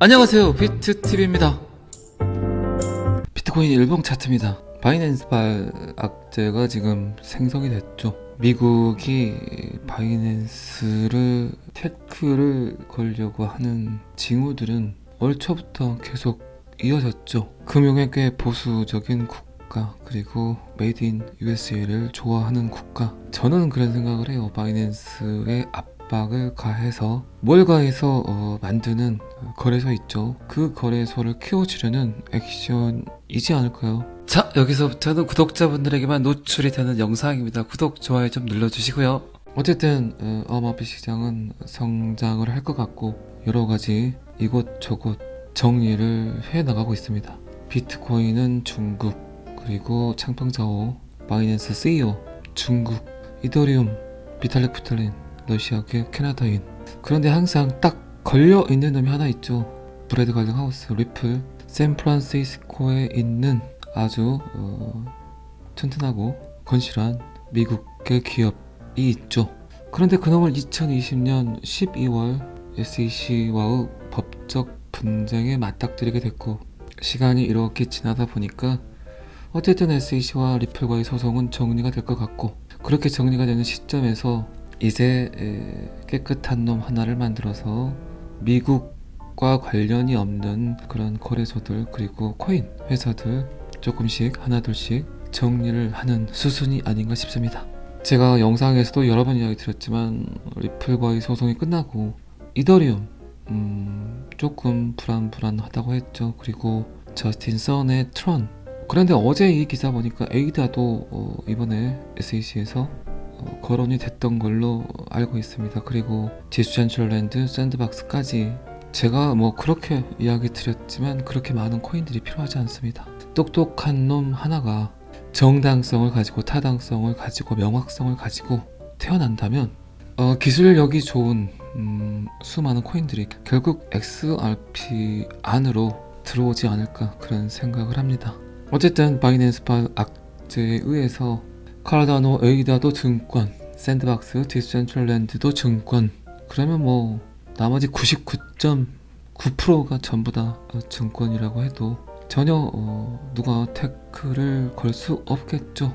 안녕하세요, 비트TV입니다. 비트코인 일봉 차트입니다. 바이낸스발 악재가 지금 생성이 됐죠. 미국이 바이낸스를 태클을 걸려고 하는 징후들은 올 초부터 계속 이어졌죠. 금융에 꽤 보수적인 국가, 그리고 메이드 인 USA를 좋아하는 국가. 저는 그런 생각을 해요. 바이낸스의 압박을 가해서 뭘 가해서 만드는 거래소 있죠. 그 거래소를 키워주려는 액션이지 않을까요? 자, 여기서부터는 구독자분들에게만 노출이 되는 영상입니다. 구독, 좋아요 좀 눌러주시고요. 어쨌든 암호화폐 시장은 성장을 할 것 같고 여러가지 이곳저곳 정리를 해나가고 있습니다. 비트코인은 중국, 그리고 창펑자오, 바이낸스 CEO 중국, 이더리움, 비탈릭 부텔린 러시아계 캐나다인. 그런데 항상 딱 걸려있는 놈이 하나 있죠. 브래드 갈링하우스, 리플, 샌프란시스코에 있는 아주 튼튼하고 건실한 미국계 기업이 있죠. 그런데 그놈을 2020년 12월 SEC와의 법적 분쟁에 맞닥뜨리게 됐고, 시간이 이렇게 지나다 보니까 어쨌든 SEC와 리플과의 소송은 정리가 될 것 같고, 그렇게 정리가 되는 시점에서 이제 깨끗한 놈 하나를 만들어서 미국과 관련이 없는 그런 거래소들, 그리고 코인 회사들 조금씩 하나둘씩 정리를 하는 수순이 아닌가 싶습니다. 제가 영상에서도 여러 번 이야기 드렸지만 리플과의 소송이 끝나고 이더리움 조금 불안하다고 했죠. 그리고 저스틴 선의 트론. 그런데 어제 이 기사 보니까 에이다도 이번에 SEC에서 거론이 됐던 걸로 알고 있습니다. 그리고 디스젠셜랜드, 샌드박스까지. 제가 그렇게 이야기 드렸지만 그렇게 많은 코인들이 필요하지 않습니다. 똑똑한 놈 하나가 정당성을 가지고, 타당성을 가지고, 명확성을 가지고 태어난다면 기술력이 좋은 수많은 코인들이 결국 XRP 안으로 들어오지 않을까, 그런 생각을 합니다. 어쨌든 바이낸스발 악재에 의해서 카르다노, 에이다도 증권, 샌드박스, 디스젠셜랜드도 증권. 그러면 나머지 99.9%가 전부 다 증권이라고 해도 전혀 누가 태클을 걸 수 없겠죠.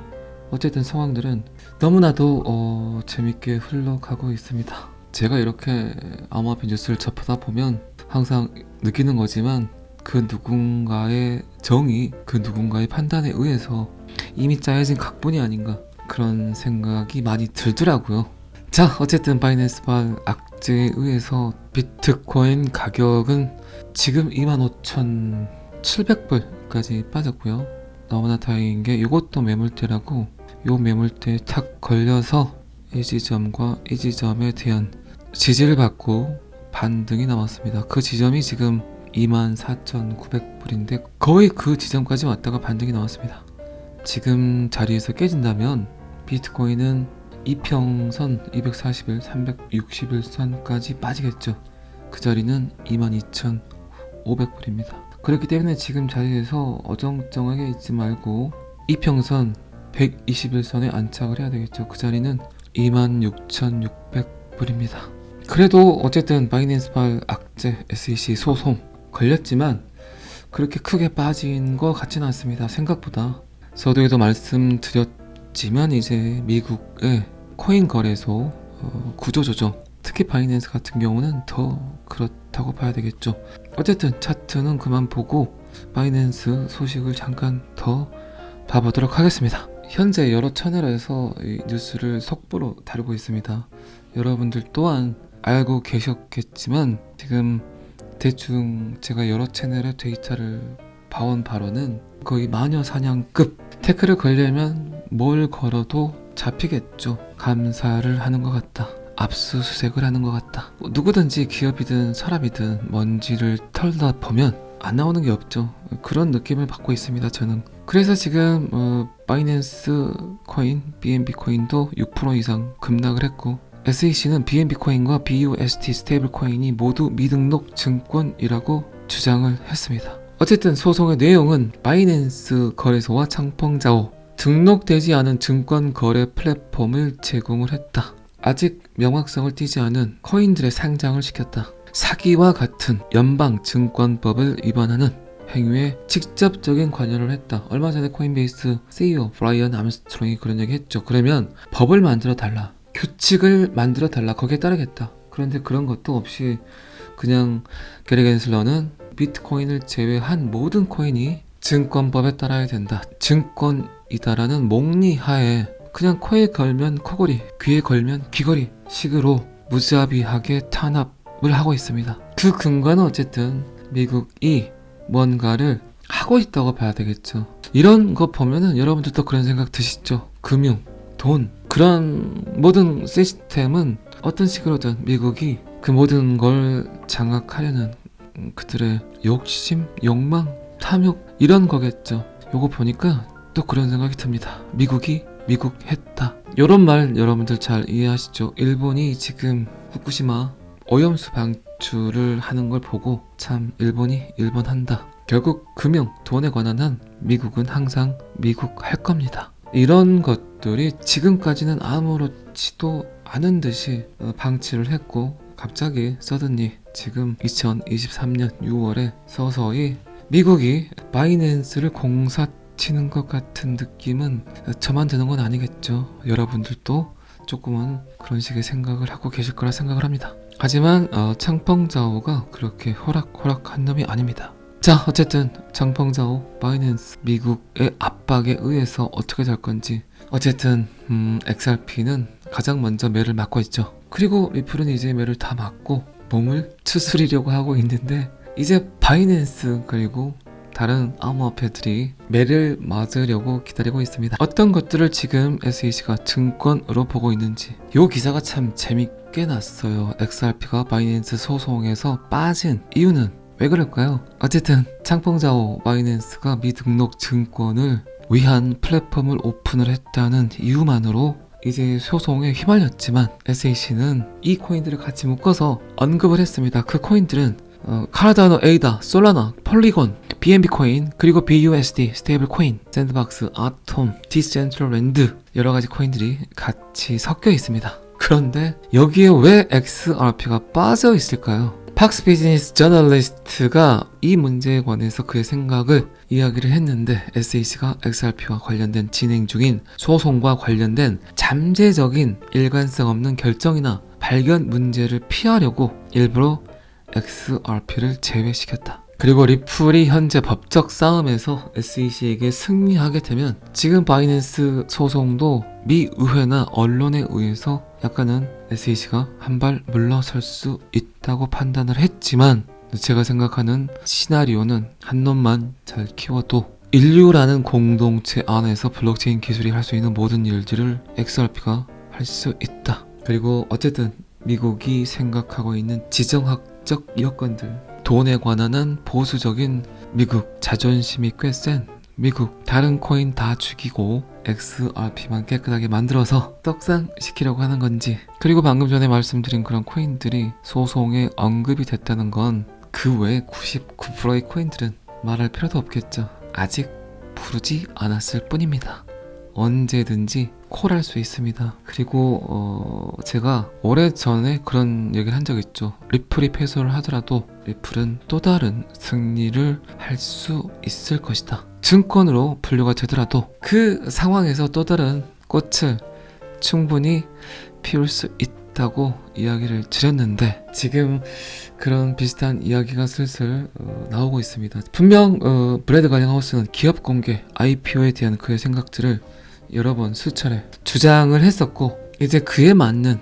어쨌든 상황들은 너무나도 재밌게 흘러가고 있습니다. 제가 이렇게 암호화폐 뉴스를 접하다 보면 항상 느끼는 거지만, 그 누군가의 정의, 그 누군가의 판단에 의해서 이미 짜여진 각본이 아닌가, 그런 생각이 많이 들더라고요. 자, 어쨌든 바이낸스발 악재에 의해서 비트코인 가격은 지금 25,700불까지 빠졌고요. 너무나 다행인 게 이것도 매물대라고, 요 매물대에 탁 걸려서 이 지점과 이 지점에 대한 지지를 받고 반등이 나왔습니다. 그 지점이 지금 24,900불인데 거의 그 지점까지 왔다가 반등이 나왔습니다. 지금 자리에서 깨진다면 비트코인은 이평선 240일, 360일선까지 빠지겠죠. 그 자리는 22,500불입니다. 그렇기 때문에 지금 자리에서 어정쩡하게 있지 말고 이평선 121선에 안착을 해야 되겠죠. 그 자리는 26,600불입니다. 그래도 어쨌든 바이낸스발 악재, SEC 소송 걸렸지만 그렇게 크게 빠진 것 같지는 않습니다. 생각보다. 서두에도 말씀드렸지만 이제 미국의 코인 거래소 구조조정, 특히 바이낸스 같은 경우는 더 그렇다고 봐야 되겠죠. 어쨌든 차트는 그만 보고 바이낸스 소식을 잠깐 더 봐보도록 하겠습니다. 현재 여러 채널에서 이 뉴스를 속보로 다루고 있습니다. 여러분들 또한 알고 계셨겠지만 지금 대충 제가 여러 채널의 데이터를 봐온 바로는 거의 마녀 사냥급, 태클을 걸려면 뭘 걸어도 잡히겠죠. 감사를 하는 것 같다, 압수수색을 하는 것 같다. 누구든지 기업이든 사람이든 먼지를 털다 보면 안 나오는 게 없죠. 그런 느낌을 받고 있습니다, 저는. 그래서 지금 바이낸스 코인, BNB 코인도 6% 이상 급락을 했고, SEC는 BNB 코인과 BUSD 스테이블 코인이 모두 미등록 증권이라고 주장을 했습니다. 어쨌든 소송의 내용은 바이낸스 거래소와 창펑자오, 등록되지 않은 증권 거래 플랫폼을 제공을 했다. 아직 명확성을 띠지 않은 코인들의 상장을 시켰다. 사기와 같은 연방증권법을 위반하는 행위에 직접적인 관여를 했다. 얼마 전에 코인베이스 CEO 브라이언 암스트롱이 그런 얘기 했죠. 그러면 법을 만들어 달라, 규칙을 만들어 달라, 거기에 따르겠다. 그런데 그런 것도 없이 그냥 게리 겐슬러는 비트코인을 제외한 모든 코인이 증권법에 따라야 된다, 증권이다라는 몽리하에 그냥 코에 걸면 코걸이, 귀에 걸면 귀걸이 식으로 무자비하게 탄압을 하고 있습니다. 그 근거는 어쨌든 미국이 뭔가를 하고 있다고 봐야 되겠죠. 이런 거 보면은 여러분들도 그런 생각 드시죠? 금융, 돈, 그런 모든 시스템은 어떤 식으로든 미국이 그 모든 걸 장악하려는 그들의 욕심, 욕망, 탐욕, 이런 거겠죠. 요거 보니까 또 그런 생각이 듭니다. 미국이 미국했다. 요런 말 여러분들 잘 이해하시죠? 일본이 지금 후쿠시마 오염수 방출을 하는 걸 보고 참 일본이 일본한다. 결국 금융, 돈에 관한 한 미국은 항상 미국 할 겁니다. 이런 것들이 지금까지는 아무렇지도 않은 듯이 방치를 했고, 갑자기 서든리 지금 2023년 6월에 서서히 미국이 바이낸스를 공사치는 것 같은 느낌은 저만 드는 건 아니겠죠. 여러분들도 조금은 그런 식의 생각을 하고 계실 거라 생각을 합니다. 하지만 창펑자오가 그렇게 호락호락한 놈이 아닙니다. 자, 어쨌든 창펑자오 바이낸스 미국의 압박에 의해서 어떻게 될 건지, 어쨌든 XRP는 가장 먼저 매를 맞고 있죠. 그리고 리플은 이제 매를 다 맞고 몸을 추스리려고 하고 있는데, 이제 바이낸스 그리고 다른 암호화폐들이 매를 맞으려고 기다리고 있습니다. 어떤 것들을 지금 SEC가 증권으로 보고 있는지, 이 기사가 참 재밌게 났어요. XRP가 바이낸스 소송에서 빠진 이유는 왜 그럴까요? 어쨌든 창펑자오 바이낸스가 미등록 증권을 위한 플랫폼을 오픈을 했다는 이유만으로 이제 소송에 휘말렸지만, SEC는 이 코인들을 같이 묶어서 언급을 했습니다. 그 코인들은 카르다노, 에이다, 솔라나, 폴리곤, BNB 코인, 그리고 BUSD, 스테이블 코인, 샌드박스, 아톰, 디센트럴랜드, 여러가지 코인들이 같이 섞여 있습니다. 그런데 여기에 왜 XRP가 빠져 있을까요? 팍스 비즈니스 저널리스트가 이 문제에 관해서 그의 생각을 이야기를 했는데, SEC가 XRP와 관련된 진행 중인 소송과 관련된 잠재적인 일관성 없는 결정이나 발견 문제를 피하려고 일부러 XRP를 제외시켰다. 그리고 리플이 현재 법적 싸움에서 SEC에게 승리하게 되면 지금 바이낸스 소송도 미 의회나 언론에 의해서 약간은 SEC가 한 발 물러설 수 있다고 판단을 했지만, 제가 생각하는 시나리오는 한 놈만 잘 키워도 인류라는 공동체 안에서 블록체인 기술이 할 수 있는 모든 일들을 XRP가 할 수 있다. 그리고 어쨌든 미국이 생각하고 있는 지정학적 여건들, 돈에 관한 한 보수적인 미국, 자존심이 꽤 센 미국, 다른 코인 다 죽이고 XRP만 깨끗하게 만들어서 떡상시키려고 하는 건지, 그리고 방금 전에 말씀드린 그런 코인들이 소송에 언급이 됐다는 건 그 외 99%의 코인들은 말할 필요도 없겠죠. 아직 부르지 않았을 뿐입니다. 언제든지 콜할 수 있습니다. 그리고 제가 오래전에 그런 얘기를 한 적 있죠. 리플이 패소를 하더라도 리플은 또 다른 승리를 할 수 있을 것이다. 증권으로 분류가 되더라도 그 상황에서 또 다른 꽃을 충분히 피울 수 있다고 이야기를 드렸는데, 지금 그런 비슷한 이야기가 슬슬 나오고 있습니다. 분명 브래드 갈링하우스는 기업 공개, IPO에 대한 그의 생각들을 여러 번 수차례 주장을 했었고, 이제 그에 맞는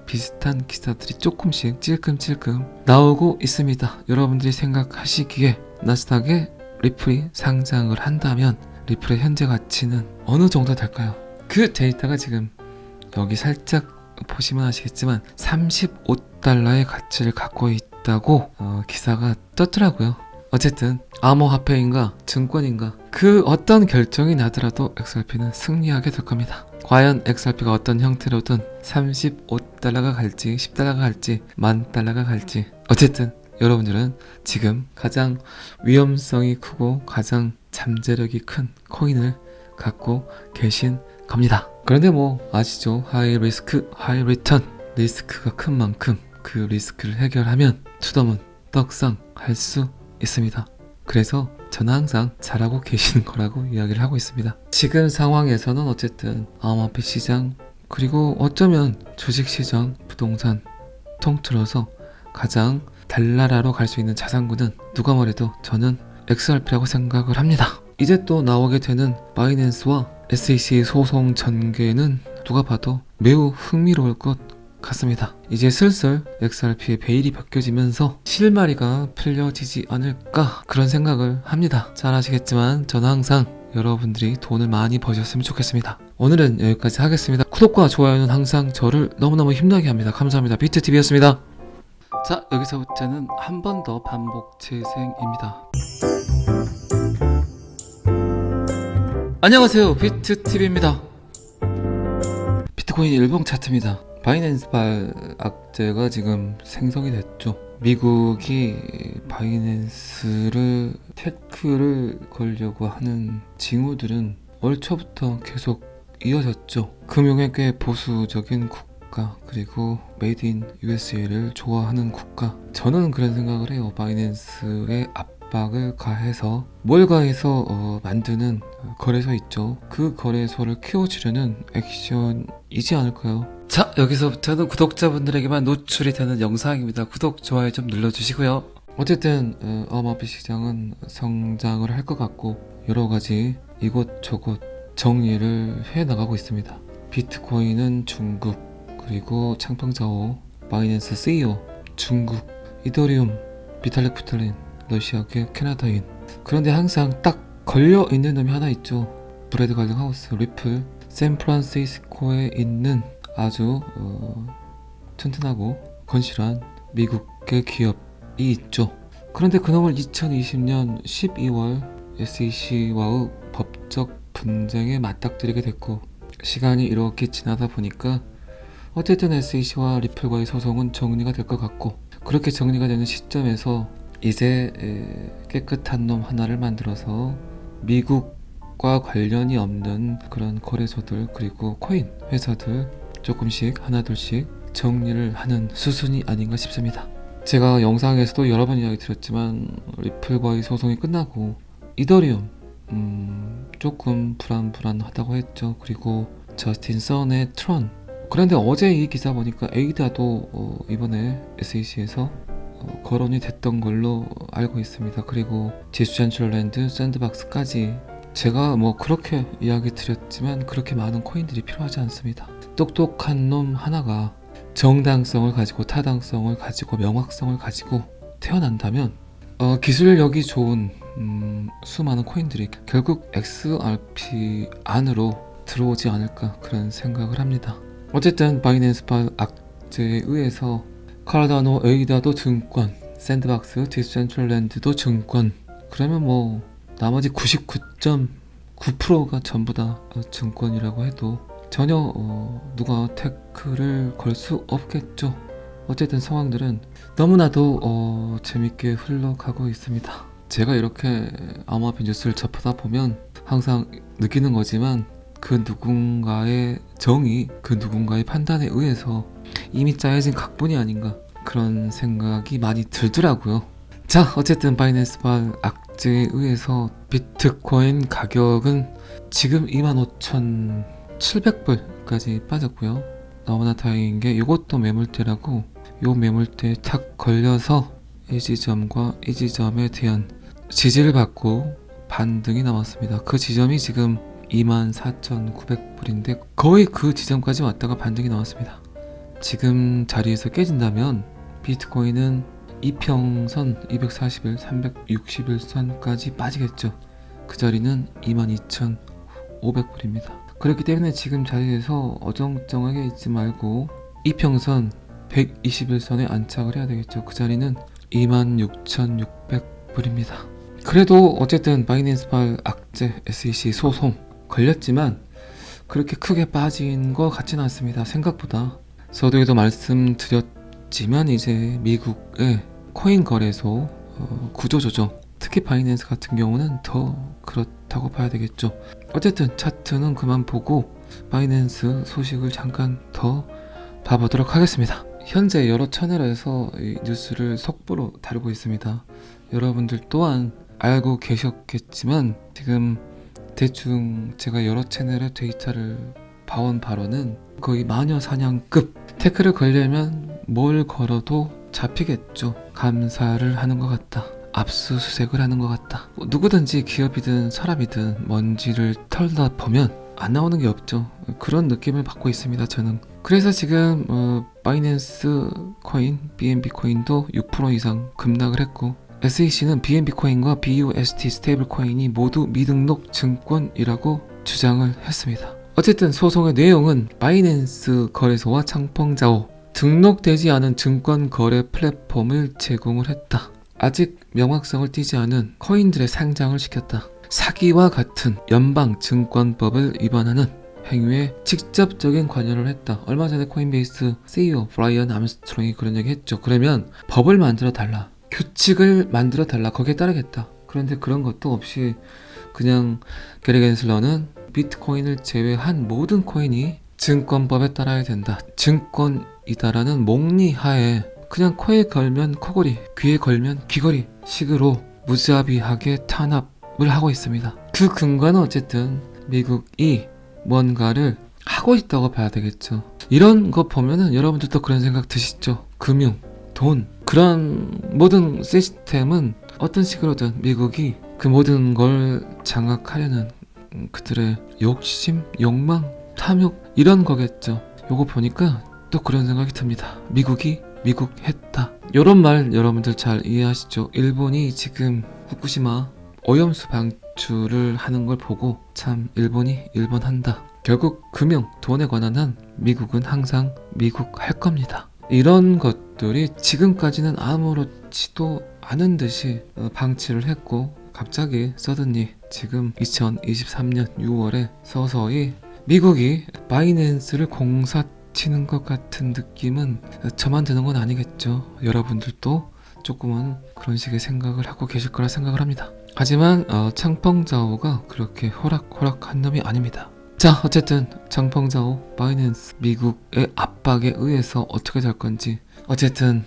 비슷한 기사들이 조금씩 찔끔찔끔 나오고 있습니다. 여러분들이 생각하시기에 나스닥에 리플이 상장을 한다면 리플의 현재 가치는 어느 정도 될까요? 그 데이터가 지금 여기 살짝 보시면 아시겠지만 35달러의 가치를 갖고 있다고 기사가 떴더라고요. 어쨌든 암호화폐인가 증권인가 그 어떤 결정이 나더라도 XRP는 승리하게 될 겁니다. 과연 XRP가 어떤 형태로든 35달러가 갈지 10달러가 갈지 10,000달러가 갈지, 어쨌든 여러분들은 지금 가장 위험성이 크고 가장 잠재력이 큰 코인을 갖고 계신 겁니다. 그런데 뭐 아시죠? 하이 리스크 하이 리턴, 리스크가 큰 만큼 그 리스크를 해결하면 투더문 떡상 할 수 있습니다. 그래서 저는 항상 잘하고 계시는 거라고 이야기를 하고 있습니다. 지금 상황에서는 어쨌든 암호화폐 시장 그리고 어쩌면 주식시장, 부동산 통틀어서 가장 달나라로 갈 수 있는 자산군은 누가 뭐래도 저는 XRP라고 생각을 합니다. 이제 또 나오게 되는 바이낸스와 SEC 소송 전개는 누가 봐도 매우 흥미로울 것 같습니다. 이제 슬슬 XRP의 베일이 벗겨지면서 실마리가 풀려지지 않을까 그런 생각을 합니다. 잘 아시겠지만 저는 항상 여러분들이 돈을 많이 버셨으면 좋겠습니다. 오늘은 여기까지 하겠습니다. 구독과 좋아요는 항상 저를 너무너무 힘나게 합니다. 감사합니다. 비트TV였습니다. 자, 여기서부터는 한 번 더 반복 재생입니다. 안녕하세요, 비트TV입니다. 비트코인 일봉 차트입니다. 바이낸스발 악재가 지금 생성이 됐죠. 미국이 바이낸스를 태클을 걸려고 하는 징후들은 올 초부터 계속 이어졌죠. 금융에 꽤 보수적인 국가 그리고 메이드 인 USA를 좋아하는 국가, 저는 그런 생각을 해요. 바이낸스의 압박을 가해서 뭘 가해서 만드는 거래소 있죠. 그 거래소를 키워주려는 액션이지 않을까요? 자, 여기서부터는 구독자분들에게만 노출이 되는 영상입니다. 구독, 좋아요 좀 눌러주시고요. 어쨌든 암호화폐 시장은 성장을 할 것 같고 여러가지 이곳저곳 정리를 해나가고 있습니다. 비트코인은 중국, 그리고 창평자오, 바이낸스 CEO 중국, 이더리움, 비탈릭 부텔린 러시아계 캐나다인. 그런데 항상 딱 걸려있는 놈이 하나 있죠. 브래드 갈링하우스, 리플, 샌프란시스코에 있는 아주 튼튼하고 건실한 미국의 기업이 있죠. 그런데 그놈을 2020년 12월 SEC와의 법적 분쟁에 맞닥뜨리게 됐고, 시간이 이렇게 지나다 보니까 어쨌든 SEC와 리플과의 소송은 정리가 될 것 같고, 그렇게 정리가 되는 시점에서 이제 깨끗한 놈 하나를 만들어서 미국과 관련이 없는 그런 거래소들 그리고 코인 회사들 조금씩 하나둘씩 정리를 하는 수순이 아닌가 싶습니다. 제가 영상에서도 여러 번 이야기 드렸지만 리플과의 소송이 끝나고 이더리움 조금 불안하다고 했죠. 그리고 저스틴 선의 트론. 그런데 어제 이 기사 보니까 에이다도 이번에 SEC에서 거론이 됐던 걸로 알고 있습니다. 그리고 디센트럴랜드, 샌드박스까지. 제가 그렇게 이야기 드렸지만 그렇게 많은 코인들이 필요하지 않습니다. 똑똑한 놈 하나가 정당성을 가지고 타당성을 가지고 명확성을 가지고 태어난다면 기술력이 좋은 수많은 코인들이 결국 XRP 안으로 들어오지 않을까 그런 생각을 합니다. 어쨌든 바이낸스발 악재에 의해서 카르다노, 에이다도 증권, 샌드박스, 디센트럴랜드도 증권. 그러면 나머지 99.9%가 전부 다 증권이라고 해도 전혀 누가 태클을 걸 수 없겠죠. 어쨌든 상황들은 너무나도 재밌게 흘러가고 있습니다. 제가 이렇게 암호화폐 뉴스를 접하다 보면 항상 느끼는 거지만 그 누군가의 정의, 그 누군가의 판단에 의해서 이미 짜여진 각본이 아닌가 그런 생각이 많이 들더라고요. 자, 어쨌든 바이낸스발 악재에 의해서 비트코인 가격은 지금 25,700불까지 빠졌고요. 너무나 다행인 게 이것도 매물대라고, 요 매물대에 탁 걸려서 이 지점과 이 지점에 대한 지지를 받고 반등이 나왔습니다. 그 지점이 지금 24,900불인데 거의 그 지점까지 왔다가 반등이 나왔습니다. 지금 자리에서 깨진다면 비트코인은 이평선 240일, 360일선까지 빠지겠죠. 그 자리는 22,500불입니다. 그렇기 때문에 지금 자리에서 어정쩡하게 있지 말고 이평선 121선에 안착을 해야 되겠죠. 그 자리는 26,600불입니다. 그래도 어쨌든 바이낸스발 악재, SEC 소송 걸렸지만 그렇게 크게 빠진 것 같지는 않습니다. 생각보다. 서두에도 말씀드렸지만 이제 미국의 코인 거래소 구조조정, 특히 바이낸스 같은 경우는 더 그렇다고 봐야 되겠죠. 어쨌든 차트는 그만 보고 바이낸스 소식을 잠깐 더 봐보도록 하겠습니다. 현재 여러 채널에서 이 뉴스를 속보로 다루고 있습니다. 여러분들 또한 알고 계셨겠지만 지금 대충 제가 여러 채널의 데이터를 봐온 바로는 거의 마녀 사냥급. 태클을 걸려면 뭘 걸어도 잡히겠죠. 감사를 하는 것 같다. 압수수색을 하는 것 같다. 누구든지 기업이든 사람이든 먼지를 털다 보면 안 나오는 게 없죠. 그런 느낌을 받고 있습니다, 저는. 그래서 지금 바이낸스 코인, BNB 코인도 6% 이상 급락을 했고, SEC는 BNB 코인과 BUSD 스테이블 코인이 모두 미등록 증권이라고 주장을 했습니다. 어쨌든 소송의 내용은 바이낸스 거래소와 창펑자오 등록되지 않은 증권 거래 플랫폼을 제공을 했다. 아직 명확성을 띠지 않은 코인들의 상장을 시켰다. 사기와 같은 연방증권법을 위반하는 행위에 직접적인 관여를 했다. 얼마 전에 코인베이스 CEO 브라이언 암스트롱이 그런 얘기 했죠. 그러면 법을 만들어 달라. 규칙을 만들어 달라. 거기에 따르겠다. 그런데 그런 것도 없이 그냥 게리 겐슬러는 비트코인을 제외한 모든 코인이 증권법에 따라야 된다. 증권이다라는 몽리하에 그냥 코에 걸면 코걸이, 귀에 걸면 귀걸이 식으로 무자비하게 탄압을 하고 있습니다. 그 근거는 어쨌든 미국이 뭔가를 하고 있다고 봐야 되겠죠. 이런 거 보면은 여러분들도 그런 생각 드시죠? 금융, 돈, 그런 모든 시스템은 어떤 식으로든 미국이 그 모든 걸 장악하려는 그들의 욕심, 욕망, 탐욕 이런 거겠죠. 요거 보니까 또 그런 생각이 듭니다. 미국이 미국했다. 요런 말 여러분들 잘 이해하시죠? 일본이 지금 후쿠시마 오염수 방출을 하는 걸 보고 참 일본이 일본한다. 결국 금융, 돈에 관한 한 미국은 항상 미국 할 겁니다. 이런 것들이 지금까지는 아무렇지도 않은 듯이 방치를 했고 갑자기 서든리 지금 2023년 6월에 서서히 미국이 바이낸스를 공사치는 것 같은 느낌은 저만 드는 건 아니겠죠. 여러분들도 조금은 그런 식의 생각을 하고 계실 거라 생각을 합니다. 하지만 창펑자오가 그렇게 호락호락한 놈이 아닙니다. 자, 어쨌든 창펑자오 바이낸스 미국의 압박에 의해서 어떻게 될 건지 어쨌든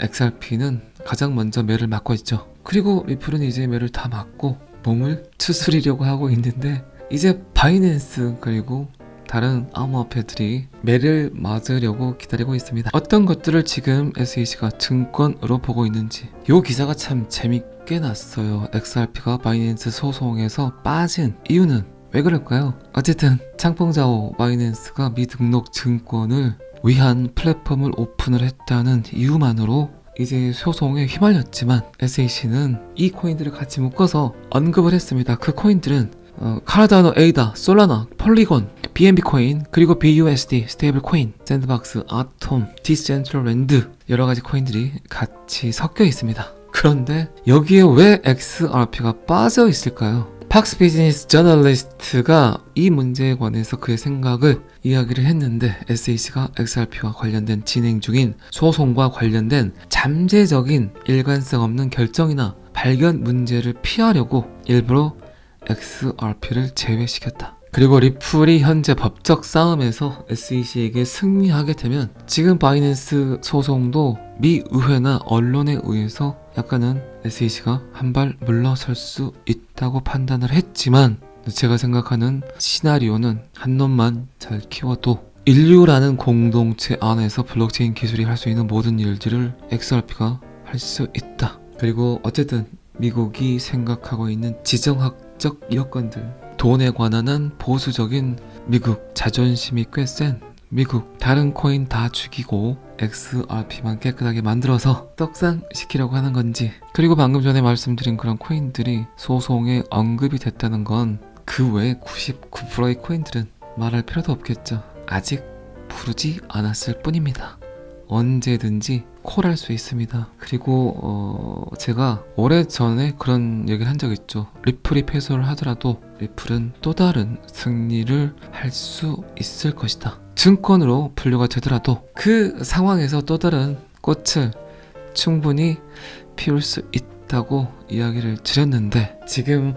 XRP는 가장 먼저 매를 맞고 있죠. 그리고 리플은 이제 매를 다 맞고 몸을 추스리려고 하고 있는데 이제 바이낸스 그리고 다른 암호화폐들이 매를 맞으려고 기다리고 있습니다. 어떤 것들을 지금 SEC가 증권으로 보고 있는지 이 기사가 참 재밌게 났어요. XRP가 바이낸스 소송에서 빠진 이유는 왜 그럴까요? 어쨌든 창펑자오 바이낸스가 미등록 증권을 위한 플랫폼을 오픈을 했다는 이유만으로 이제 소송에 휘말렸지만 SEC는 이 코인들을 같이 묶어서 언급을 했습니다. 그 코인들은 카르다노, 에이다, 솔라나, 폴리곤, BNB 코인, 그리고 BUSD, 스테이블 코인, 샌드박스, 아톰, 디센트럴랜드 여러가지 코인들이 같이 섞여 있습니다. 그런데 여기에 왜 XRP가 빠져 있을까요? 팍스 비즈니스 저널리스트가 이 문제에 관해서 그의 생각을 이야기를 했는데 SEC가 XRP와 관련된 진행 중인 소송과 관련된 잠재적인 일관성 없는 결정이나 발견 문제를 피하려고 일부러 XRP를 제외시켰다. 그리고 리플이 현재 법적 싸움에서 SEC에게 승리하게 되면 지금 바이낸스 소송도 미 의회나 언론에 의해서 약간은 SEC가 한 발 물러설 수 있다고 판단을 했지만 제가 생각하는 시나리오는 한 놈만 잘 키워도 인류라는 공동체 안에서 블록체인 기술이 할 수 있는 모든 일들을 XRP가 할 수 있다. 그리고 어쨌든 미국이 생각하고 있는 지정학적 여건들 돈에 관한 한 보수적인 미국 자존심이 꽤 센 미국 다른 코인 다 죽이고 XRP만 깨끗하게 만들어서 떡상시키려고 하는 건지 그리고 방금 전에 말씀드린 그런 코인들이 소송에 언급이 됐다는 건 그 외에 99%의 코인들은 말할 필요도 없겠죠. 아직 부르지 않았을 뿐입니다. 언제든지 콜할 수 있습니다. 그리고 제가 오래전에 그런 얘기를 한 적 있죠. 리플이 패소를 하더라도 리플은 또 다른 승리를 할 수 있을 것이다. 증권으로 분류가 되더라도 그 상황에서 또 다른 꽃을 충분히 피울 수 있다고 이야기를 드렸는데 지금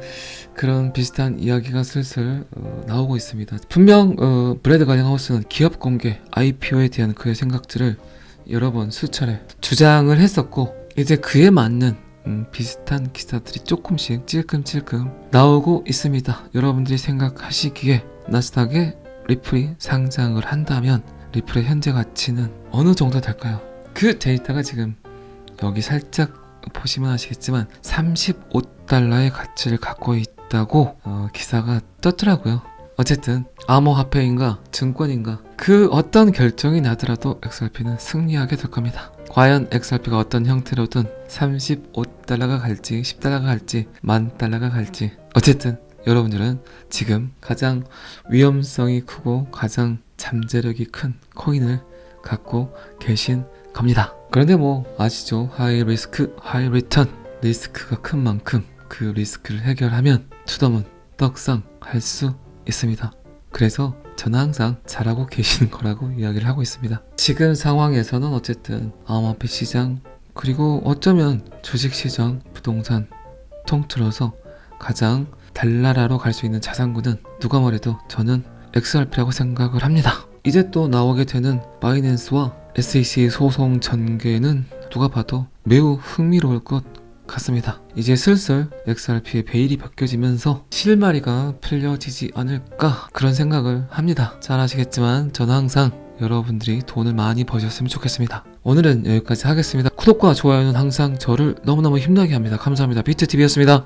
그런 비슷한 이야기가 슬슬 나오고 있습니다. 분명 브래드 가링하우스는 기업 공개 IPO에 대한 그의 생각들을 여러 번 수차례 주장을 했었고, 이제 그에 맞는 비슷한 기사들이 조금씩 찔끔찔끔 나오고 있습니다. 여러분들이 생각하시기에 나스닥에 리플이 상장을 한다면 리플의 현재 가치는 어느 정도 될까요? 그 데이터가 지금 여기 살짝 보시면 아시겠지만 35달러의 가치를 갖고 있다고 기사가 떴더라고요. 어쨌든 암호화폐인가 증권인가 그 어떤 결정이 나더라도 XRP는 승리하게 될 겁니다. 과연 XRP가 어떤 형태로든 35달러가 갈지 10달러가 갈지 10,000달러가 갈지, 어쨌든 여러분들은 지금 가장 위험성이 크고 가장 잠재력이 큰 코인을 갖고 계신 겁니다. 그런데 뭐 아시죠? 하이 리스크 하이 리턴, 리스크가 큰 만큼 그 리스크를 해결하면 투더문 떡상 할 수 있습니다. 그래서 저는 항상 잘하고 계시는 거라고 이야기를 하고 있습니다. 지금 상황에서는 어쨌든 암호화폐 시장, 그리고 어쩌면 주식시장, 부동산 통틀어서 가장 달나라로 갈 수 있는 자산군은 누가 뭐래도 저는 XRP라고 생각을 합니다. 이제 또 나오게 되는 바이낸스와 SEC 소송 전개는 누가 봐도 매우 흥미로울 것 같습니다. 이제 슬슬 XRP의 베일이 벗겨지면서 실마리가 풀려지지 않을까 그런 생각을 합니다. 잘 아시겠지만 저는 항상 여러분들이 돈을 많이 버셨으면 좋겠습니다. 오늘은 여기까지 하겠습니다. 구독과 좋아요는 항상 저를 너무너무 힘나게 합니다. 감사합니다. 비트TV였습니다.